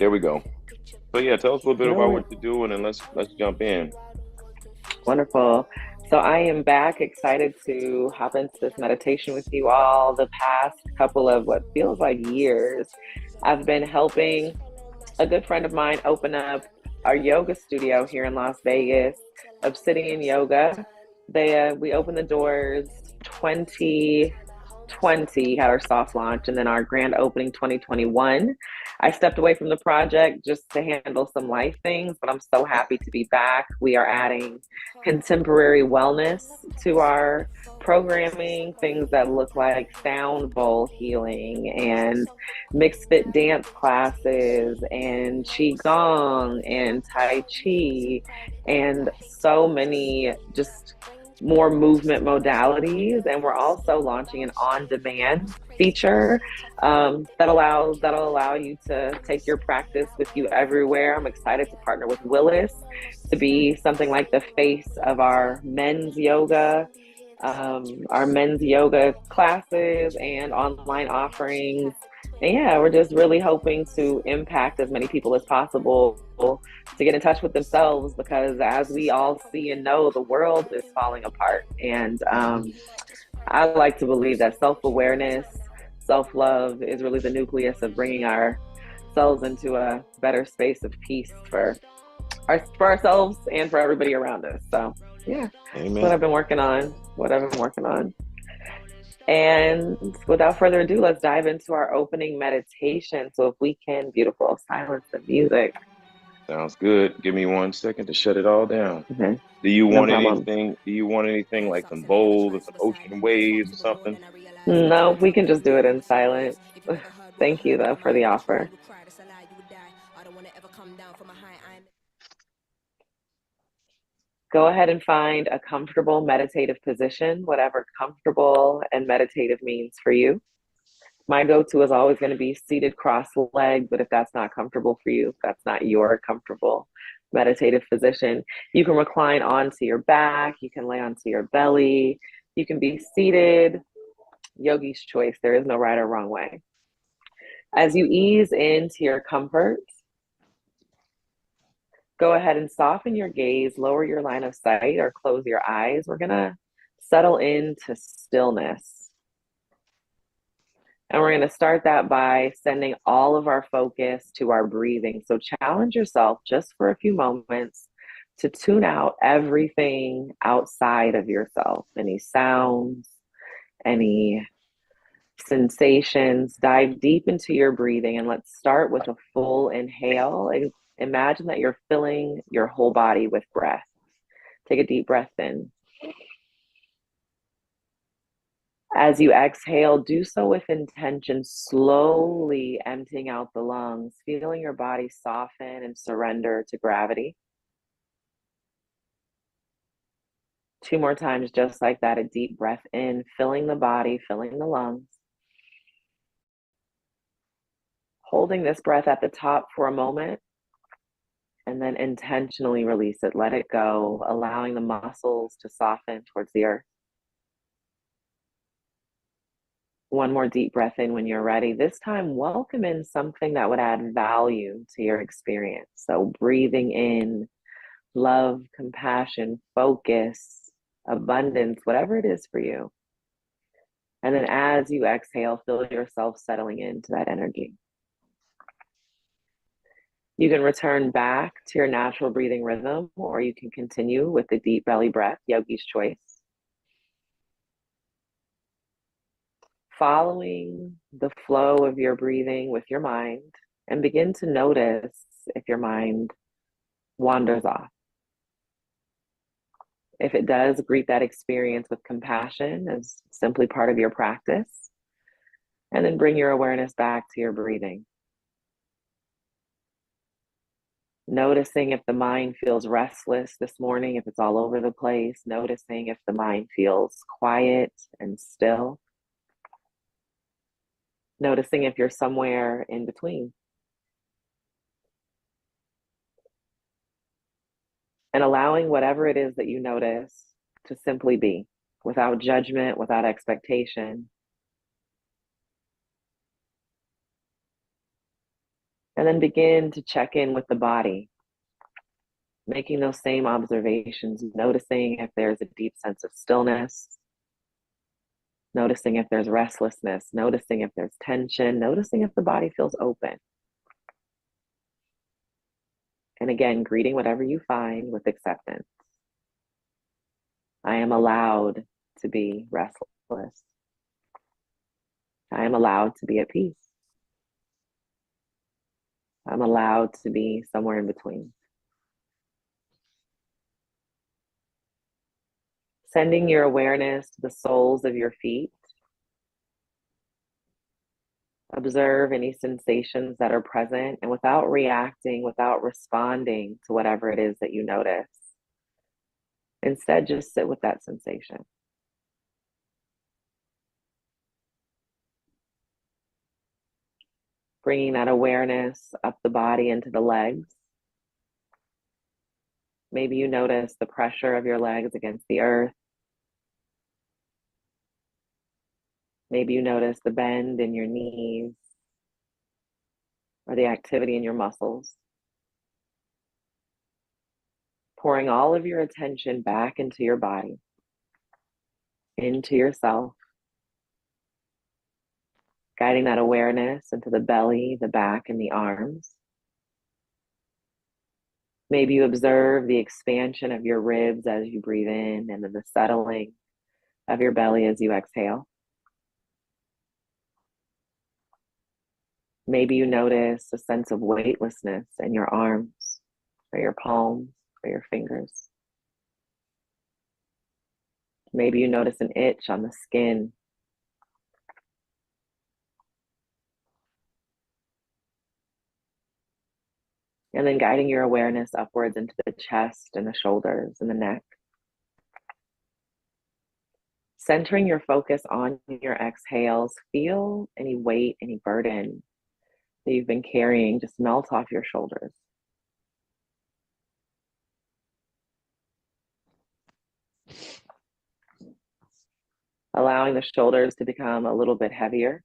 There we go. So yeah, tell us a little bit about No, what you're doing, and let's jump in. wonderful. So I am back, excited to hop into this meditation with you all. The past couple of what feels like years, I've been helping a good friend of mine open up our yoga studio here in Las Vegas, Obsidian Yoga. We opened the doors 2020, had our soft launch, and then our grand opening 2021. I stepped away from the project just to handle some life things, but I'm so happy to be back. We are adding contemporary wellness to our programming, things that look like sound bowl healing and mixed fit dance classes and qigong and tai chi and so many just more movement modalities. And we're also launching an on-demand feature that'll allow you to take your practice with you everywhere. I'm excited to partner with Willis to be something like the face of our men's yoga classes and online offerings. And yeah, we're just really hoping to impact as many people as possible to get in touch with themselves because, as we all see and know, the world is falling apart. And I like to believe that self awareness, self love is really the nucleus of bringing ourselves into a better space of peace for ourselves and for everybody around us. So, yeah, that's what Amen. I've been working on. What I've been working on. And without further ado, let's dive into our opening meditation. So, if we can, beautiful, silence the music. Sounds good. Give me 1 second to shut it all down. Okay, Do you no want problem. anything? Do you want anything like some bowls or some ocean waves or something? No, we can just do it in silence. Thank you, though, for the offer. Go ahead and find a comfortable meditative position, whatever comfortable and meditative means for you. My go-to is always going to be seated cross-legged, but if that's not comfortable for you, if that's not your comfortable meditative position, you can recline onto your back, you can lay onto your belly, you can be seated. Yogi's choice. There is no right or wrong way. As you ease into your comfort, go ahead and soften your gaze, lower your line of sight, or close your eyes. We're going to settle into stillness. And we're going to start that by sending all of our focus to our breathing. So challenge yourself just for a few moments to tune out everything outside of yourself, any sounds, any sensations. Dive deep into your breathing and let's start with a full inhale. Imagine that you're filling your whole body with breath. Take a deep breath in. As you exhale, do so with intention, slowly emptying out the lungs, feeling your body soften and surrender to gravity. Two more times, just like that, a deep breath in, filling the body, filling the lungs. Holding this breath at the top for a moment, and then intentionally release it. Let it go, allowing the muscles to soften towards the earth. One more deep breath in when you're ready. This time, welcome in something that would add value to your experience. So, breathing in love, compassion, focus, abundance, whatever it is for you. And then as you exhale, feel yourself settling into that energy. You can return back to your natural breathing rhythm, or you can continue with the deep belly breath, yogi's choice. Following the flow of your breathing with your mind, and begin to notice if your mind wanders off. If it does, greet that experience with compassion as simply part of your practice, and then bring your awareness back to your breathing. Noticing if the mind feels restless this morning, if it's all over the place, noticing if the mind feels quiet and still. Noticing if you're somewhere in between. And allowing whatever it is that you notice to simply be without judgment, without expectation. And then begin to check in with the body, making those same observations, noticing if there's a deep sense of stillness, noticing if there's restlessness, noticing if there's tension, noticing if the body feels open. And again, greeting whatever you find with acceptance. I am allowed to be restless. I am allowed to be at peace. I'm allowed to be somewhere in between. Sending your awareness to the soles of your feet. Observe any sensations that are present, and without reacting, without responding to whatever it is that you notice, instead just sit with that sensation. Bringing that awareness up the body into the legs. Maybe you notice the pressure of your legs against the earth. Maybe you notice the bend in your knees or the activity in your muscles. Pouring all of your attention back into your body, into yourself, guiding that awareness into the belly, the back, and the arms. Maybe you observe the expansion of your ribs as you breathe in, and then the settling of your belly as you exhale. Maybe you notice a sense of weightlessness in your arms, or your palms, or your fingers. Maybe you notice an itch on the skin. And then guiding your awareness upwards into the chest and the shoulders and the neck. Centering your focus on your exhales, feel any weight, any burden that you've been carrying just melt off your shoulders. Allowing the shoulders to become a little bit heavier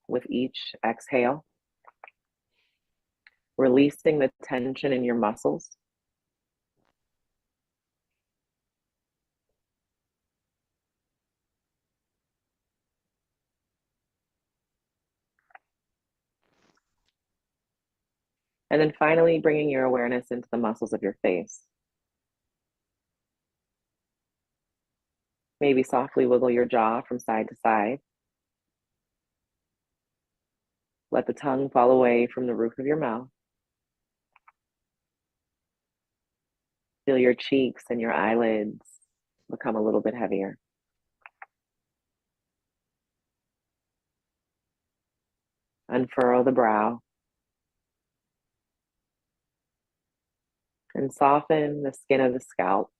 with each exhale. Releasing the tension in your muscles. And then finally bringing your awareness into the muscles of your face. Maybe softly wiggle your jaw from side to side. Let the tongue fall away from the roof of your mouth. Feel your cheeks and your eyelids become a little bit heavier. Unfurrow the brow. And soften the skin of the scalp.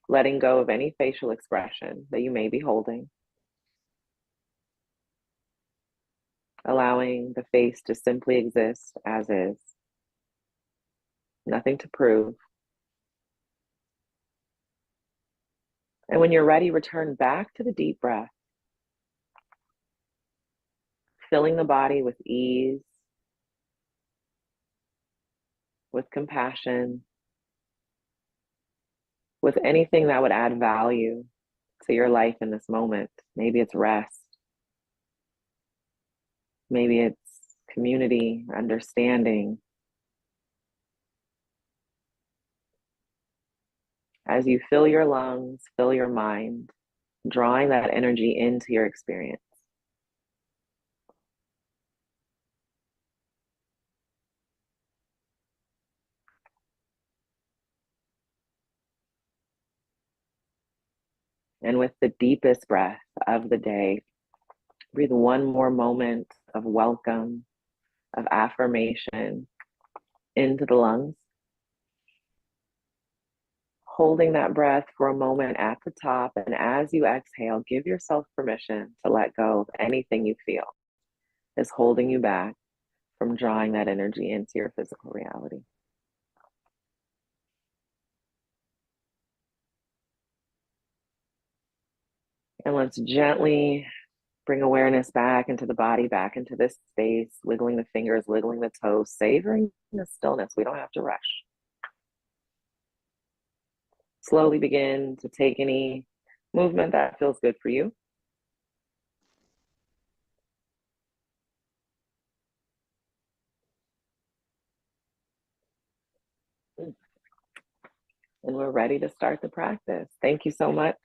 Letting go of any facial expression that you may be holding. Allowing the face to simply exist as is. Nothing to prove. And when you're ready, return back to the deep breath. Filling the body with ease, with compassion, with anything that would add value to your life in this moment. Maybe it's rest. Maybe it's community, understanding. As you fill your lungs, fill your mind, drawing that energy into your experience. And with the deepest breath of the day, breathe one more moment of welcome, of affirmation into the lungs. Holding that breath for a moment at the top, and as you exhale, give yourself permission to let go of anything you feel is holding you back from drawing that energy into your physical reality. And let's gently Bring awareness back into the body, back into this space, wiggling the fingers, wiggling the toes, savoring the stillness. We don't have to rush. Slowly begin to take any movement that feels good for you. And we're ready to start the practice. Thank you so much,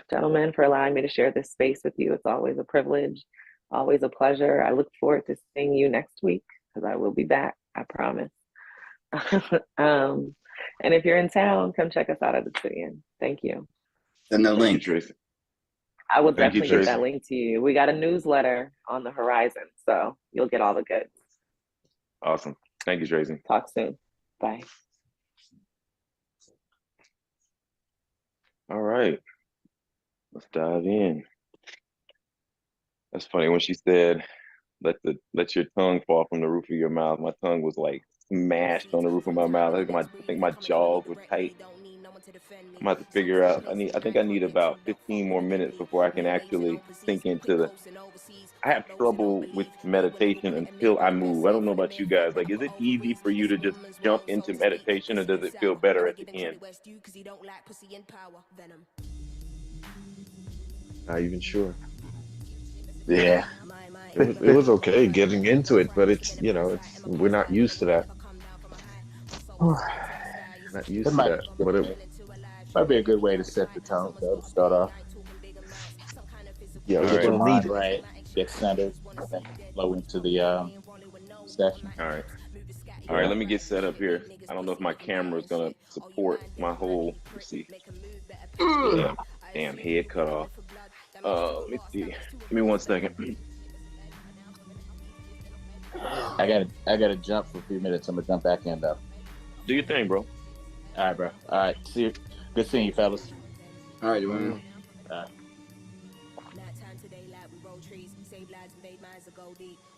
gentlemen, for allowing me to share this space with you. It's always a privilege, always a pleasure. I look forward to seeing you next week because I will be back, I promise. And if you're in town, come check us out at the Obsidian. Thank you. Send the link. Tracy. I will definitely get that link to you. We got a newsletter on the horizon, so you'll get all the goods. Awesome. Thank you, Tracy. Talk soon. Bye. All right. Let's dive in. That's funny when she said, let your tongue fall from the roof of your mouth. My tongue was like smashed on the roof of my mouth. I think my jaws were tight. I'm gonna have to figure out. I think I need about 15 more minutes before I can actually sink into I have trouble with meditation until I move. I don't know about you guys. Like, is it easy for you to just jump into meditation, or does it feel better at the end? Not even sure. Yeah. It was okay getting into it, but we're not used to that. Not used to that. But it might be a good way to set the tone, though, to start off. Yeah, get your mind right, get centered, then flow into the session. All right. All right, let me get set up here. I don't know if my camera is gonna support my whole. Let's see. Damn head cut off. Let me see. Give me 1 second. I gotta jump for a few minutes. I'm gonna jump back in though. Do your thing, bro. All right, bro. All right. See you. Good seeing you, fellas. All right, man. All right.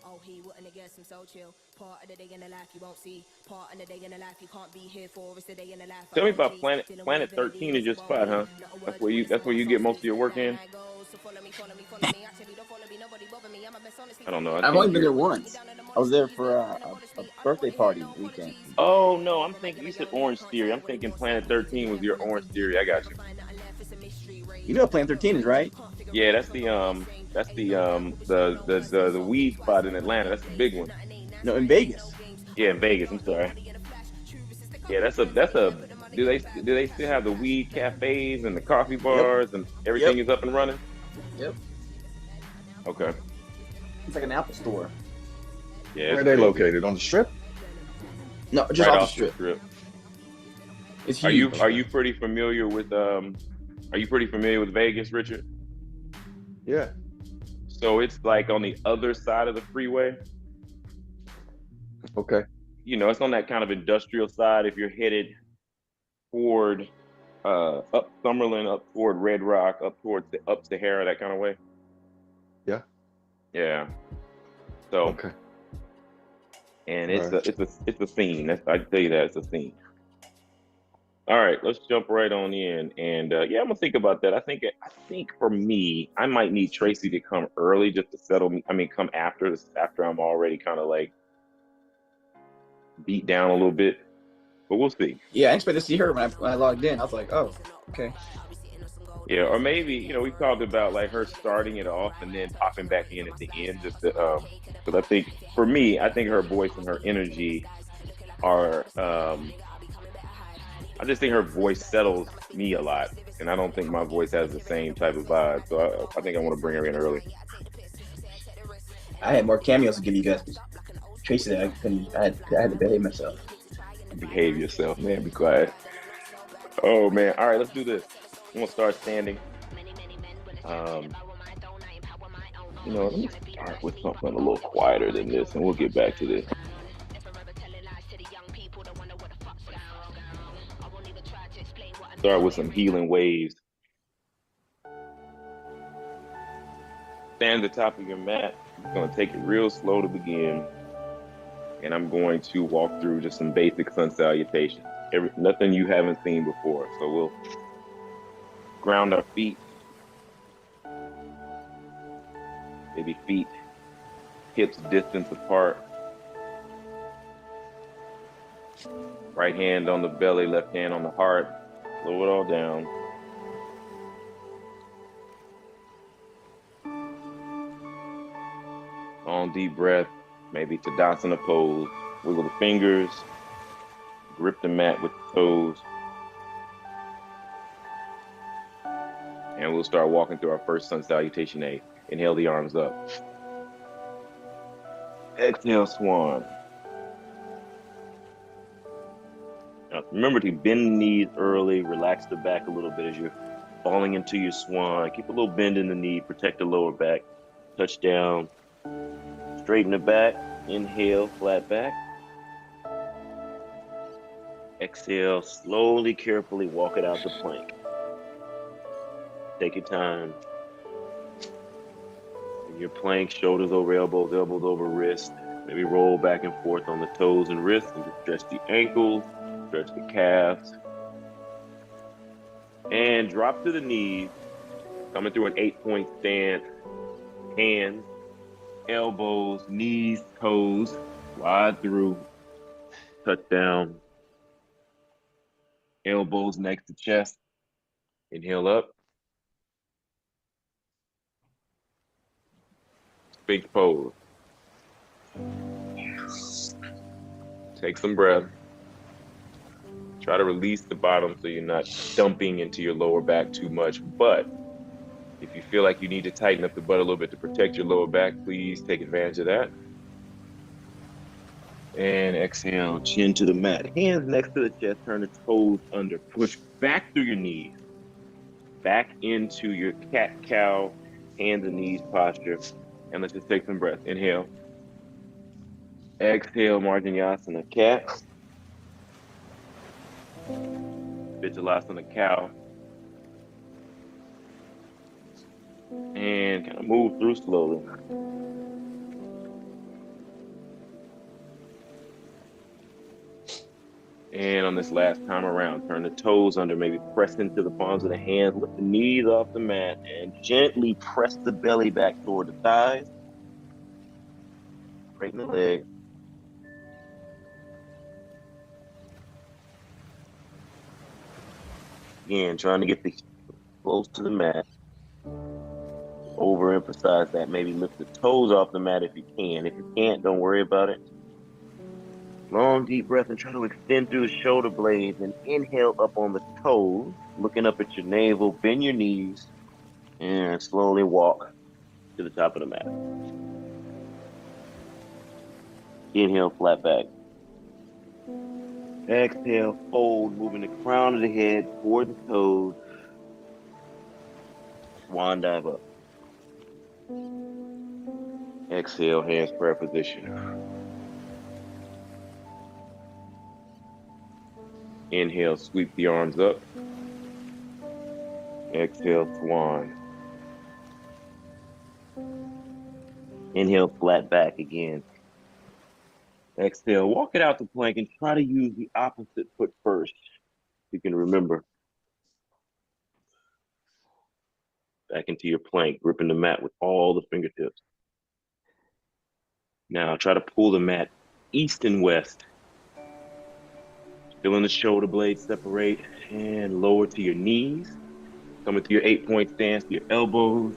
Oh, he wouldn't have guessed him so chill. Part of the day in the life you won't see. Part of the day in the life you can't be here for. It's the day in the life. Tell me about Planet 13 is your spot, huh? That's where you get most of your work in. I don't know. I've only been there once. I was there for a birthday party weekend. Oh no, I'm thinking you said Orange Theory. I'm thinking Planet 13 was your Orange Theory. I got you. You know what Planet 13 is, right? Yeah, that's the weed spot in Atlanta. That's the big one. No, in Vegas. Yeah, in Vegas. I'm sorry. Yeah, that's a. Do they still have the weed cafes and the coffee bars and everything is up and running? Yep. Okay. It's like an Apple store. Yeah. Where are they located? On the Strip? No, just right off the strip. It's huge. Are you pretty familiar with Vegas, Richard? Yeah. So it's like on the other side of the freeway. Okay. You know, it's on that kind of industrial side. If you're headed toward up Summerlin, up toward Red Rock, up Sahara, that kind of way. Yeah. Yeah. So. Okay. And it's a scene. I can tell you that it's a scene. All right, let's jump right on in. And I'm gonna think about that. I think for me, I might need Tracy to come early just to settle me. I mean, come after I'm already kind of like beat down a little bit. But we'll see. Yeah, I expected to see her when I logged in. I was like, oh, okay. Yeah, or maybe we talked about like her starting it off and then popping back in at the end, just to, because I think for me, I think her voice and her energy are. I just think her voice settles me a lot, and I don't think my voice has the same type of vibe. So I think I want to bring her in early. I had more cameos to give you guys. Tracy said I had to behave myself. Behave yourself, man. Be quiet. Oh man! All right, let's do this. I'm gonna start standing. Let me start with something a little quieter than this, and we'll get back to this. Start with some healing waves. Stand at the top of your mat. I'm going to take it real slow to begin. And I'm going to walk through just some basic sun salutations. Nothing you haven't seen before. So we'll ground our feet. Maybe feet, hips distance apart. Right hand on the belly, left hand on the heart. Slow it all down. Long deep breath, maybe Tadasana pose. Wiggle the fingers, grip the mat with the toes. And we'll start walking through our first sun salutation A. Inhale the arms up. Exhale, swan. Now, remember to bend the knees early, relax the back a little bit as you're falling into your swan. Keep a little bend in the knee, protect the lower back. Touch down, straighten the back. Inhale, flat back. Exhale, slowly, carefully walk it out to plank. Take your time. In your plank, shoulders over elbows, elbows over wrists. Maybe roll back and forth on the toes and wrists and just stretch the ankles, stretch the calves. And drop to the knees, coming through an 8-point stance. Hands, elbows, knees, toes, slide through, touch down. Elbows next to chest. Inhale up. Sphinx pose. Take some breath. Try to release the bottom so you're not dumping into your lower back too much. But if you feel like you need to tighten up the butt a little bit to protect your lower back, please take advantage of that. And exhale, chin to the mat. Hands next to the chest, turn the toes under. Push back through your knees. Back into your cat-cow, hands and knees posture. And let's just take some breath. Inhale. Exhale, Marjanasana, cat. Vijalasana, cow. And kind of move through slowly. And on this last time around, turn the toes under, maybe press into the palms of the hands, lift the knees off the mat, and gently press the belly back toward the thighs. Straighten the legs. Again, trying to get the close to the mat. Overemphasize that. Maybe lift the toes off the mat if you can. If you can't, don't worry about it. Long, deep breath and try to extend through the shoulder blades and inhale up on the toes, looking up at your navel, bend your knees, and slowly walk to the top of the mat. Inhale, flat back. Exhale, fold, moving the crown of the head toward the toes. Swan dive up. Exhale, hands prayer position. Inhale, sweep the arms up. Exhale, swan. Inhale, flat back again. Exhale, walk it out to plank and try to use the opposite foot first. You can remember. Back into your plank, gripping the mat with all the fingertips. Now try to pull the mat east and west. Feeling the shoulder blades separate and lower to your knees. Coming through your 8-point stance, your elbows,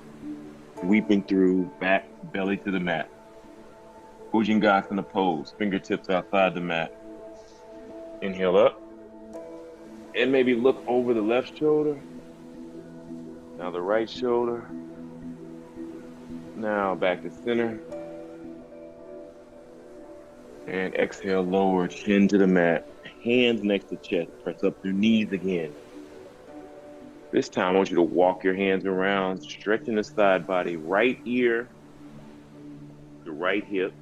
sweeping through, back, belly to the mat. Bhujangasana pose, fingertips outside the mat. Inhale up. And maybe look over the left shoulder. Now the right shoulder. Now back to center. And exhale, lower, chin to the mat. Hands next to chest. Press up through knees again. This time, I want you to walk your hands around, stretching the side body, right ear to right hip.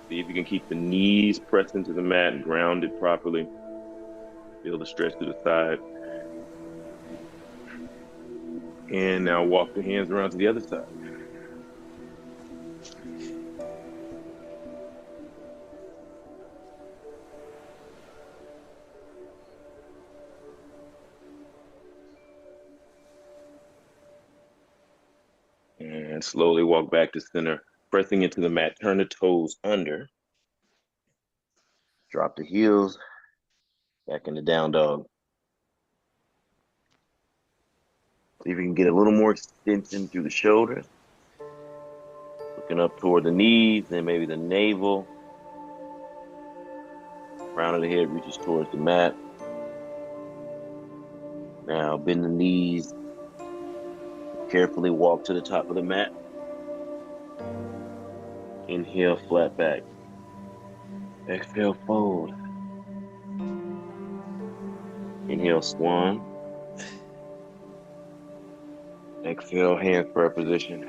See if you can keep the knees pressed into the mat and grounded properly. Feel the stretch to the side. And now walk the hands around to the other side. And slowly walk back to center, pressing into the mat. Turn the toes under. Drop the heels. Back into down dog. See if you can get a little more extension through the shoulders. Looking up toward the knees, then maybe the navel. Crown of the head reaches towards the mat. Now bend the knees. Carefully walk to the top of the mat. Inhale, flat back. Exhale, fold. Inhale, swan. Exhale, hands prayer position.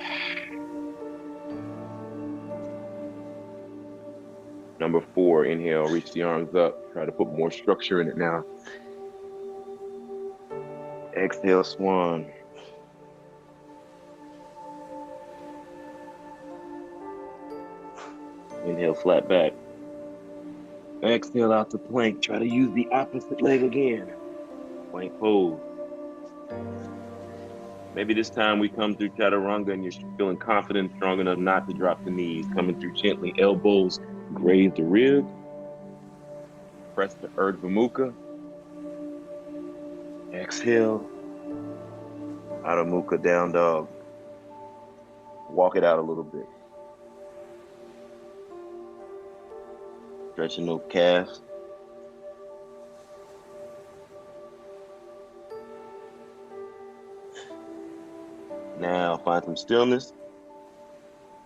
Number 4, inhale, reach the arms up. Try to put more structure in it now. Exhale, swan. Inhale, flat back. Exhale out to plank. Try to use the opposite leg again. Plank pose. Maybe this time we come through chaturanga and you're feeling confident, strong enough not to drop the knees. Coming through gently, elbows graze the ribs. Press the Urdhva Mukha. Exhale. Adho Mukha, down dog. Walk it out a little bit. Stretching those calves. Now find some stillness.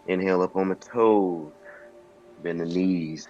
Inhale up on the toes. Bend the knees.